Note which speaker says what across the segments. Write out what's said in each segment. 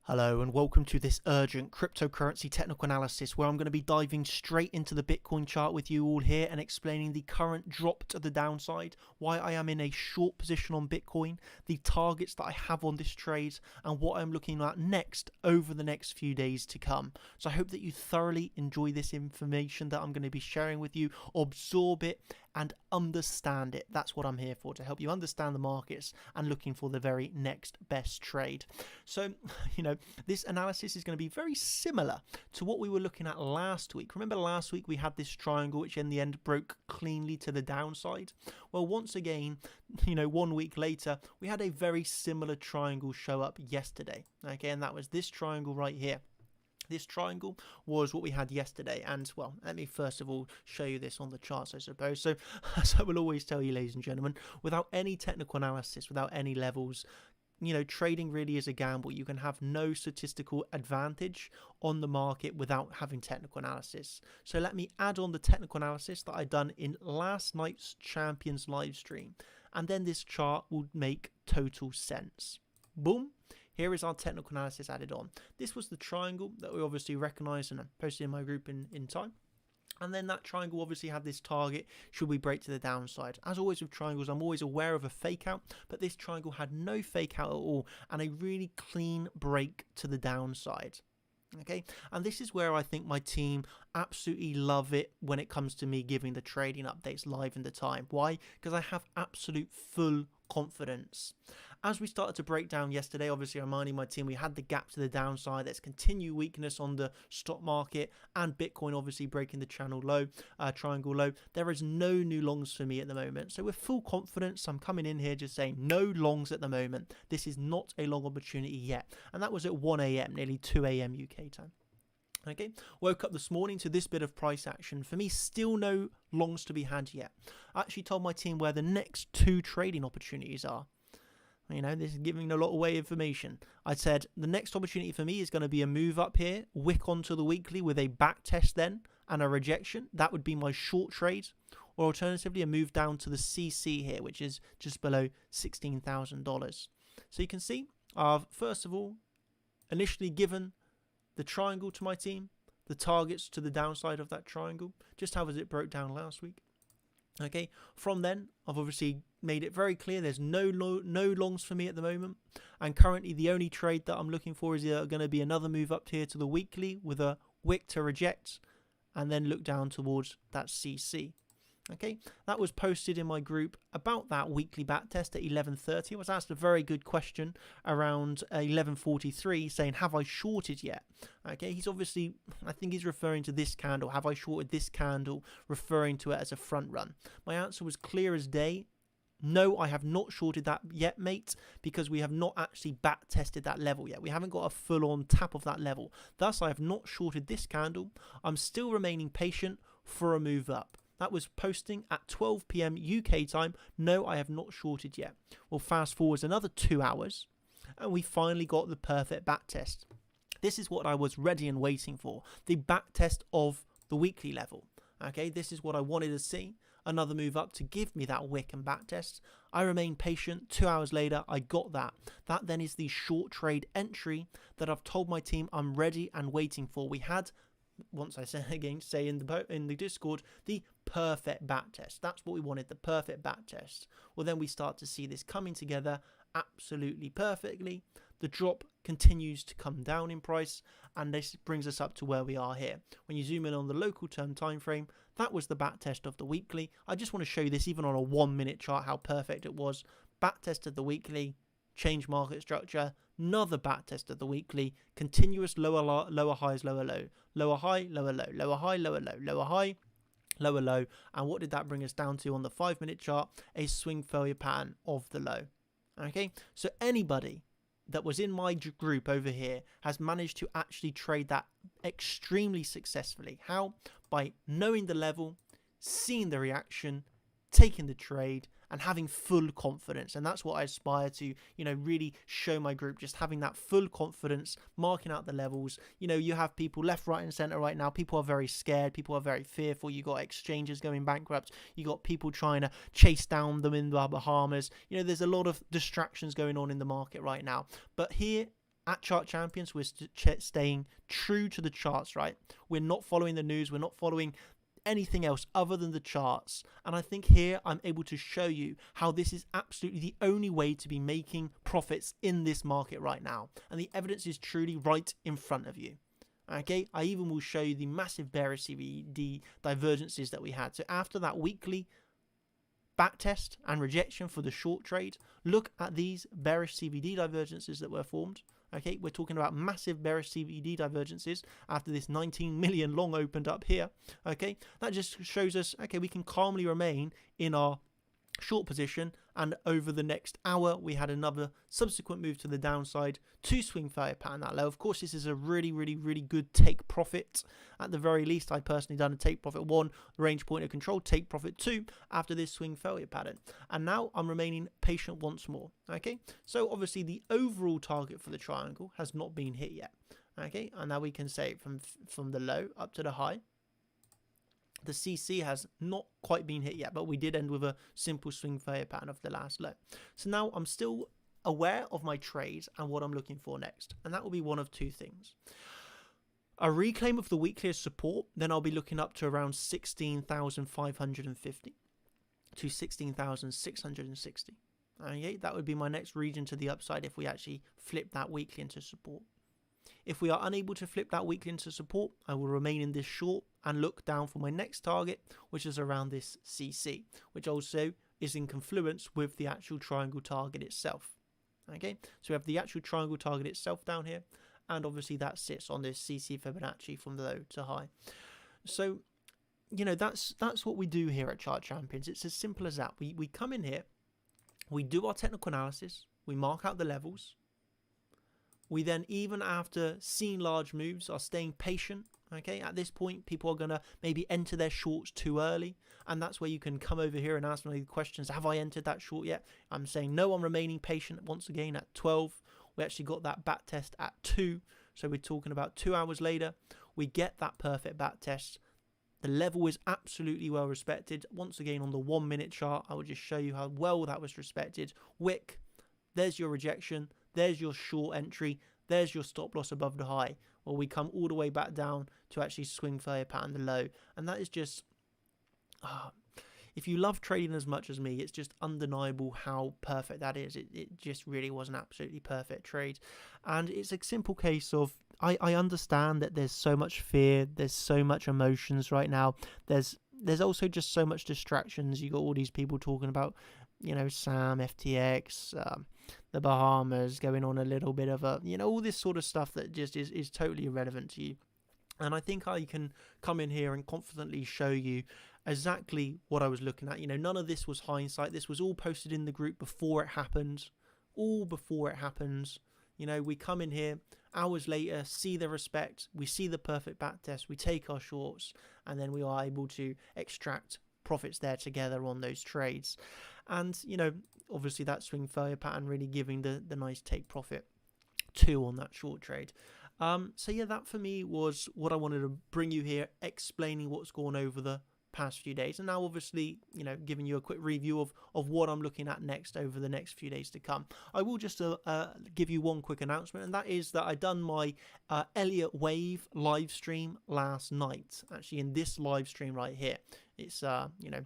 Speaker 1: Hello and welcome to this urgent cryptocurrency technical analysis where I'm going to be diving straight into the Bitcoin chart with you all here and explaining the current drop to the downside, why I am in a short position on Bitcoin, the targets that I have on this trade, and what I'm looking at next over the next few days to come. So I hope that you thoroughly enjoy this information that I'm going to be sharing with you, absorb it and understand it. That's what I'm here for, to help you understand the markets and looking for the very next best trade. So, this analysis is going to be very similar to what we were looking at last week. Remember last week we had this triangle which in the end broke cleanly to the downside? Well, once again, 1 week later, we had a very similar triangle show up yesterday. Okay, and that was this triangle right here. This triangle was what we had yesterday, and well, let me first of all show you this on the charts, I suppose. So, as I will always tell you, ladies and gentlemen, without any technical analysis, without any levels, trading really is a gamble. You can have no statistical advantage on the market without having technical analysis. So let me add on the technical analysis that I done in last night's Champions live stream, and then this chart will make total sense. Boom. Here is our technical analysis added on. This was the triangle that we obviously recognized and posted in my group in time. And then that triangle obviously had this target should we break to the downside. As always with triangles, I'm always aware of a fake out, but this triangle had no fake out at all and a really clean break to the downside. Okay, and this is where I think my team absolutely love it when it comes to me giving the trading updates live in the time. Why? Because I have absolute full confidence. As we started to break down yesterday, obviously reminding my team we had the gap to the downside. There's continued weakness on the stock market and Bitcoin obviously breaking the channel low, triangle low. There is no new longs for me at the moment. So with full confidence, I'm coming in here just saying no longs at the moment. This is not a long opportunity yet. And that was at 1 a.m, nearly 2 a.m. UK time. Okay, woke up this morning to this bit of price action. For me, still no longs to be had yet. I actually told my team where the next two trading opportunities are. This is giving a lot away information. I said the next opportunity for me is going to be a move up here, wick onto the weekly with a back test then and a rejection. That would be my short trade. Or alternatively, a move down to the CC here, which is just below $16,000. So you can see I've first of all initially given the triangle to my team, the targets to the downside of that triangle, just how as it broke down last week. Okay, from then I've obviously made it very clear there's no longs for me at the moment, and currently the only trade that I'm looking for is going to be another move up here to the weekly with a wick to reject and then look down towards that CC. Okay, that was posted in my group about that weekly back test at 11:30. I was asked a very good question around 11:43 saying, have I shorted yet? Okay, he's obviously, I think he's referring to this candle. Have I shorted this candle, referring to it as a front run? My answer was clear as day. No, I have not shorted that yet, mate, because we have not actually back tested that level yet. We haven't got a full on tap of that level. Thus, I have not shorted this candle. I'm still remaining patient for a move up. That was posting at 12 p.m. UK time. No, I have not shorted yet. We'll fast forward another 2 hours and we finally got the perfect back test. This is what I was ready and waiting for. The back test of the weekly level. Okay, this is what I wanted to see. Another move up to give me that wick and back test. I remained patient. 2 hours later, I got that. That then is the short trade entry that I've told my team I'm ready and waiting for. We had, once I say again, say in the Discord, the perfect back test. That's what we wanted, the perfect back test. Well, then we start to see this coming together absolutely perfectly. The drop continues to come down in price, and this brings us up to where we are here. When you zoom in on the local term time frame, that was the back test of the weekly. I just want to show you this even on a 1 minute chart, how perfect it was. Back test of the weekly, change market structure, another back test of the weekly, continuous lower highs, lower low, lower high, lower low, lower high, lower low, lower high, lower low. And what did that bring us down to on the 5 minute chart? A swing failure pattern of the low. Okay, so anybody that was in my group over here has managed to actually trade that extremely successfully. How? By knowing the level, seeing the reaction, taking the trade, and having full confidence. And that's what I aspire to, really show my group, just having that full confidence, marking out the levels. You have people left, right and center right now. People are very scared. People are very fearful. You got exchanges going bankrupt. You got people trying to chase down them in the Bahamas. There's a lot of distractions going on in the market right now. But here At Chart Champions, we're staying true to the charts, right? We're not following the news. We're not following anything else other than the charts. And I think here I'm able to show you how this is absolutely the only way to be making profits in this market right now. And the evidence is truly right in front of you. Okay, I even will show you the massive bearish CVD divergences that we had. So after that weekly backtest and rejection for the short trade, look at these bearish CVD divergences that were formed. Okay, we're talking about massive bearish CVD divergences after this 19 million long opened up here. Okay, that just shows us, okay, we can calmly remain in our short position, and over the next hour we had another subsequent move to the downside to swing failure pattern that low. Of course, this is a really good take profit. At the very least, I personally done a take profit 1, range point of control, take profit 2 after this swing failure pattern, and now I'm remaining patient once more. Okay, so obviously the overall target for the triangle has not been hit yet. Okay, and now we can say from the low up to the high, the CC has not quite been hit yet, but we did end with a simple swing failure pattern of the last low. So now I'm still aware of my trades and what I'm looking for next, and that will be one of two things: a reclaim of the weekly as support, then I'll be looking up to around 16,550 to 16,660. Okay, that would be my next region to the upside if we actually flip that weekly into support. If we are unable to flip that weekly into support, I will remain in this short and look down for my next target, which is around this CC, which also is in confluence with the actual triangle target itself. Okay, so we have the actual triangle target itself down here, and obviously that sits on this CC Fibonacci from low to high. So, you know, that's what we do here at Chart Champions. It's as simple as that. We come in here, we do our technical analysis, we mark out the levels. We then, even after seeing large moves, are staying patient. Okay, at this point, people are going to maybe enter their shorts too early. And that's where you can come over here and ask me the questions. Have I entered that short yet? I'm saying no, I'm remaining patient. Once again, at 12, we actually got that back test at 2. So we're talking about 2 hours later. We get that perfect back test. The level is absolutely well respected. Once again, on the 1 minute chart, I will just show you how well that was respected. Wick, there's your rejection. There's your short entry. There's your stop loss above the high. Well, we come all the way back down to actually swing failure pattern the low. And that is just, if you love trading as much as me, it's just undeniable how perfect that is. It just really was an absolutely perfect trade. And it's a simple case of, I understand that there's so much fear. There's so much emotions right now. There's also just so much distractions. You got all these people talking about, you know, Sam, FTX, the Bahamas, going on a little bit of a, you know, all this sort of stuff that just is totally irrelevant to you. And I think I can come in here and confidently show you exactly what I was looking at. You know, none of this was hindsight. This was all posted in the group before it happened. All before it happens. You know, we come in here hours later, see the respect, we see the perfect back test, we take our shorts, and then we are able to extract profits there together on those trades. And, you know, obviously that swing failure pattern really giving the nice take profit 2 on that short trade. So yeah, that for me was what I wanted to bring you here, explaining what's gone over the past few days, and now obviously, you know, giving you a quick review of what I'm looking at next over the next few days to come. I will just give you one quick announcement, and that is that I done my Elliott Wave live stream last night. Actually, in this live stream right here, it's you know,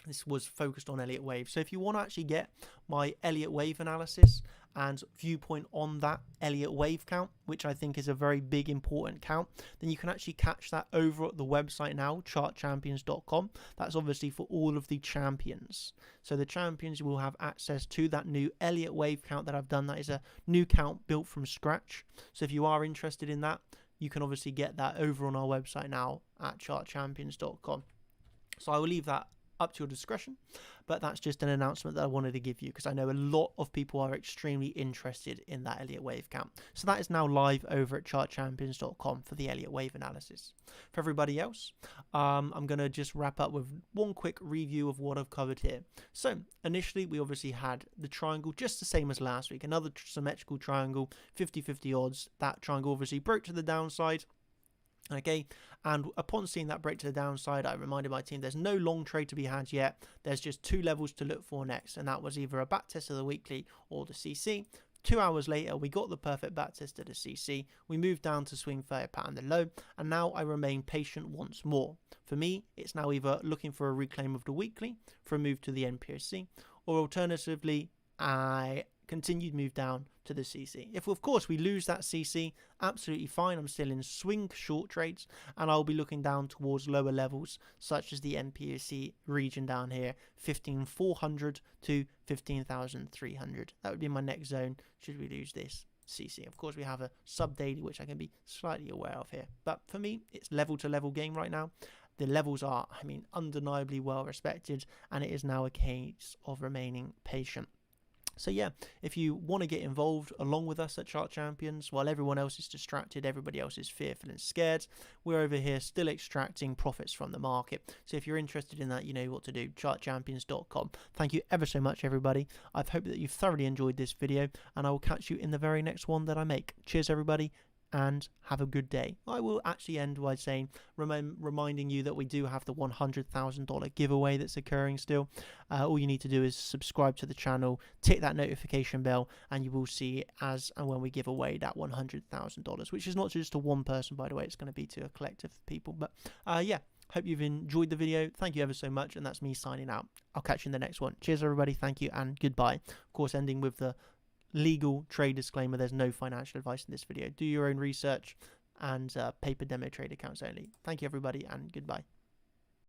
Speaker 1: this was focused on Elliott Wave. So if you want to actually get my Elliott Wave analysis and viewpoint on that Elliott Wave count, which I think is a very big important count, then you can actually catch that over at the website now, chartchampions.com. That's obviously for all of the champions. So the champions will have access to that new Elliott Wave count that I've done. That is a new count built from scratch. So if you are interested in that, you can obviously get that over on our website now at chartchampions.com. So I will leave that up to your discretion, but that's just an announcement that I wanted to give you because I know a lot of people are extremely interested in that Elliott Wave count. So that is now live over at chartchampions.com for the Elliott Wave analysis. For everybody else, I'm going to just wrap up with one quick review of what I've covered here. So initially, we obviously had the triangle just the same as last week, another symmetrical triangle, 50-50 odds. That triangle obviously broke to the downside. Okay, and upon seeing that break to the downside, I reminded my team there's no long trade to be had yet. There's just 2 levels to look for next, and that was either a back test of the weekly or the CC. 2 hours later, we got the perfect backtest to the CC. We moved down to swing 30 pattern the low, and now I remain patient once more. For me, it's now either looking for a reclaim of the weekly for a move to the NPOC, or alternatively, I continued move down to the CC. If of course we lose that CC, absolutely fine. I'm still in swing short trades, and I'll be looking down towards lower levels such as the NPOC region down here, 15,400 to 15,300. That would be my next zone should we lose this CC. Of course, we have a sub daily which I can be slightly aware of here, but for me, it's level to level game right now. The levels are, I mean, undeniably well respected, and it is now a case of remaining patient. So yeah, if you want to get involved along with us at Chart Champions, while everyone else is distracted, everybody else is fearful and scared, we're over here still extracting profits from the market. So if you're interested in that, you know what to do, chartchampions.com. Thank you ever so much, everybody. I hope that you've thoroughly enjoyed this video, and I will catch you in the very next one that I make. Cheers, everybody, and have a good day. I will actually end by saying, reminding you that we do have the $100,000 giveaway that's occurring still. All you need to do is subscribe to the channel, tick that notification bell, and you will see as and when we give away that $100,000, which is not just to one person, by the way. It's going to be to a collective of people. But yeah, hope you've enjoyed the video. Thank you ever so much, and that's me signing out. I'll catch you in the next one. Cheers, everybody. Thank you, and goodbye. Of course, ending with the legal trade disclaimer. There's no financial advice in this video. Do your own research, and paper demo trade accounts only. Thank you, everybody, and goodbye.